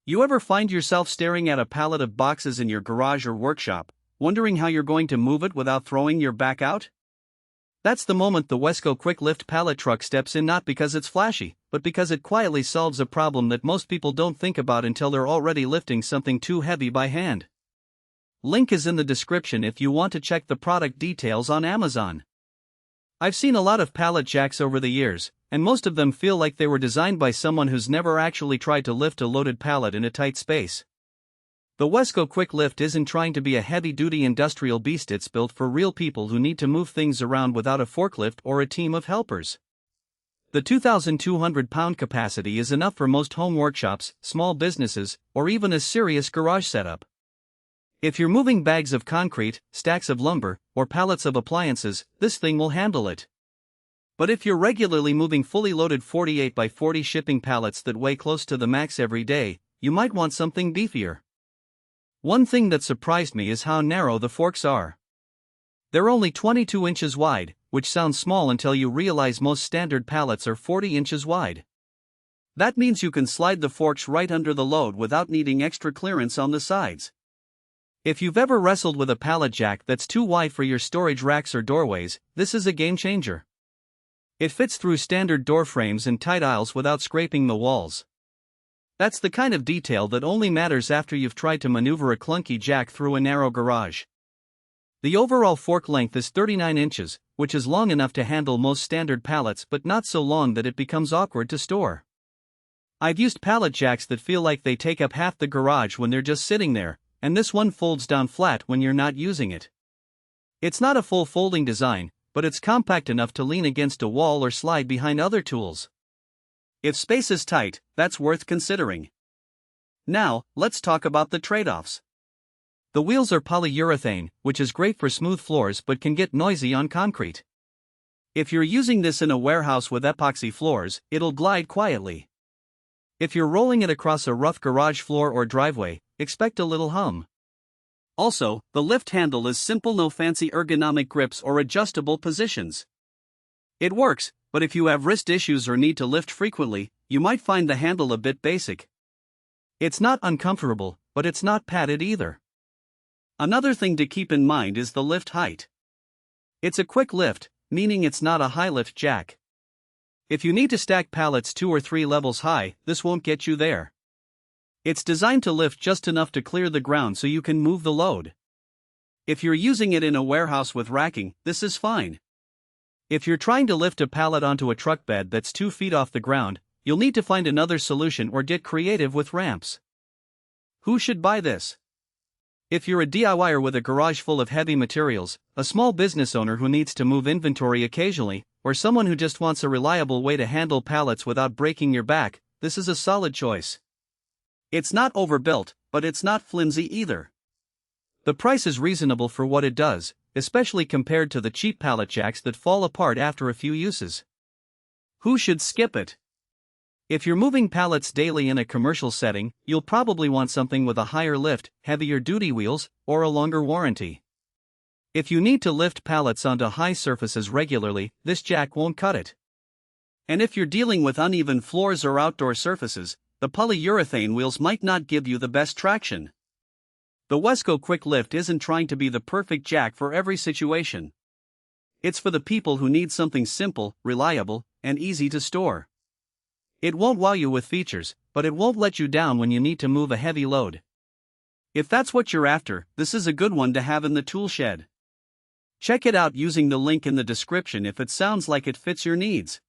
You ever find yourself staring at a pallet of boxes in your garage or workshop, wondering how you're going to move it without throwing your back out? That's the moment the Wesco quick lift pallet truck steps in, not because it's flashy, but because it quietly solves a problem that most people don't think about until they're already lifting something too heavy by hand. Link is in the description if you want to check the product details on Amazon. I've seen a lot of pallet jacks over the years, and most of them feel like they were designed by someone who's never actually tried to lift a loaded pallet in a tight space. The Wesco Quick Lift isn't trying to be a heavy-duty industrial beast. It's built for real people who need to move things around without a forklift or a team of helpers. The 2,200-pound capacity is enough for most home workshops, small businesses, or even a serious garage setup. If you're moving bags of concrete, stacks of lumber, or pallets of appliances, this thing will handle it. But if you're regularly moving fully loaded 48 by 40 shipping pallets that weigh close to the max every day, you might want something beefier. One thing that surprised me is how narrow the forks are. They're only 22 inches wide, which sounds small until you realize most standard pallets are 40 inches wide. That means you can slide the forks right under the load without needing extra clearance on the sides. If you've ever wrestled with a pallet jack that's too wide for your storage racks or doorways, this is a game changer. It fits through standard door frames and tight aisles without scraping the walls. That's the kind of detail that only matters after you've tried to maneuver a clunky jack through a narrow garage. The overall fork length is 39 inches, which is long enough to handle most standard pallets but not so long that it becomes awkward to store. I've used pallet jacks that feel like they take up half the garage when they're just sitting there, and this one folds down flat when you're not using it. It's not a full folding design, but it's compact enough to lean against a wall or slide behind other tools. If space is tight, that's worth considering. Now, let's talk about the trade-offs. The wheels are polyurethane, which is great for smooth floors but can get noisy on concrete. If you're using this in a warehouse with epoxy floors, it'll glide quietly. If you're rolling it across a rough garage floor or driveway, expect a little hum. Also, the lift handle is simple, no fancy ergonomic grips or adjustable positions. It works, but if you have wrist issues or need to lift frequently, you might find the handle a bit basic. It's not uncomfortable, but it's not padded either. Another thing to keep in mind is the lift height. It's a quick lift, meaning it's not a high lift jack. If you need to stack pallets 2 or 3 levels high, this won't get you there. It's designed to lift just enough to clear the ground so you can move the load. If you're using it in a warehouse with racking, this is fine. If you're trying to lift a pallet onto a truck bed that's 2 feet off the ground, you'll need to find another solution or get creative with ramps. Who should buy this? If you're a DIYer with a garage full of heavy materials, a small business owner who needs to move inventory occasionally, or someone who just wants a reliable way to handle pallets without breaking your back, this is a solid choice. It's not overbuilt, but it's not flimsy either. The price is reasonable for what it does, especially compared to the cheap pallet jacks that fall apart after a few uses. Who should skip it? If you're moving pallets daily in a commercial setting, you'll probably want something with a higher lift, heavier duty wheels, or a longer warranty. If you need to lift pallets onto high surfaces regularly, this jack won't cut it. And if you're dealing with uneven floors or outdoor surfaces, the polyurethane wheels might not give you the best traction. The Wesco Quick Lift isn't trying to be the perfect jack for every situation. It's for the people who need something simple, reliable, and easy to store. It won't wow you with features, but it won't let you down when you need to move a heavy load. If that's what you're after, this is a good one to have in the tool shed. Check it out using the link in the description if it sounds like it fits your needs.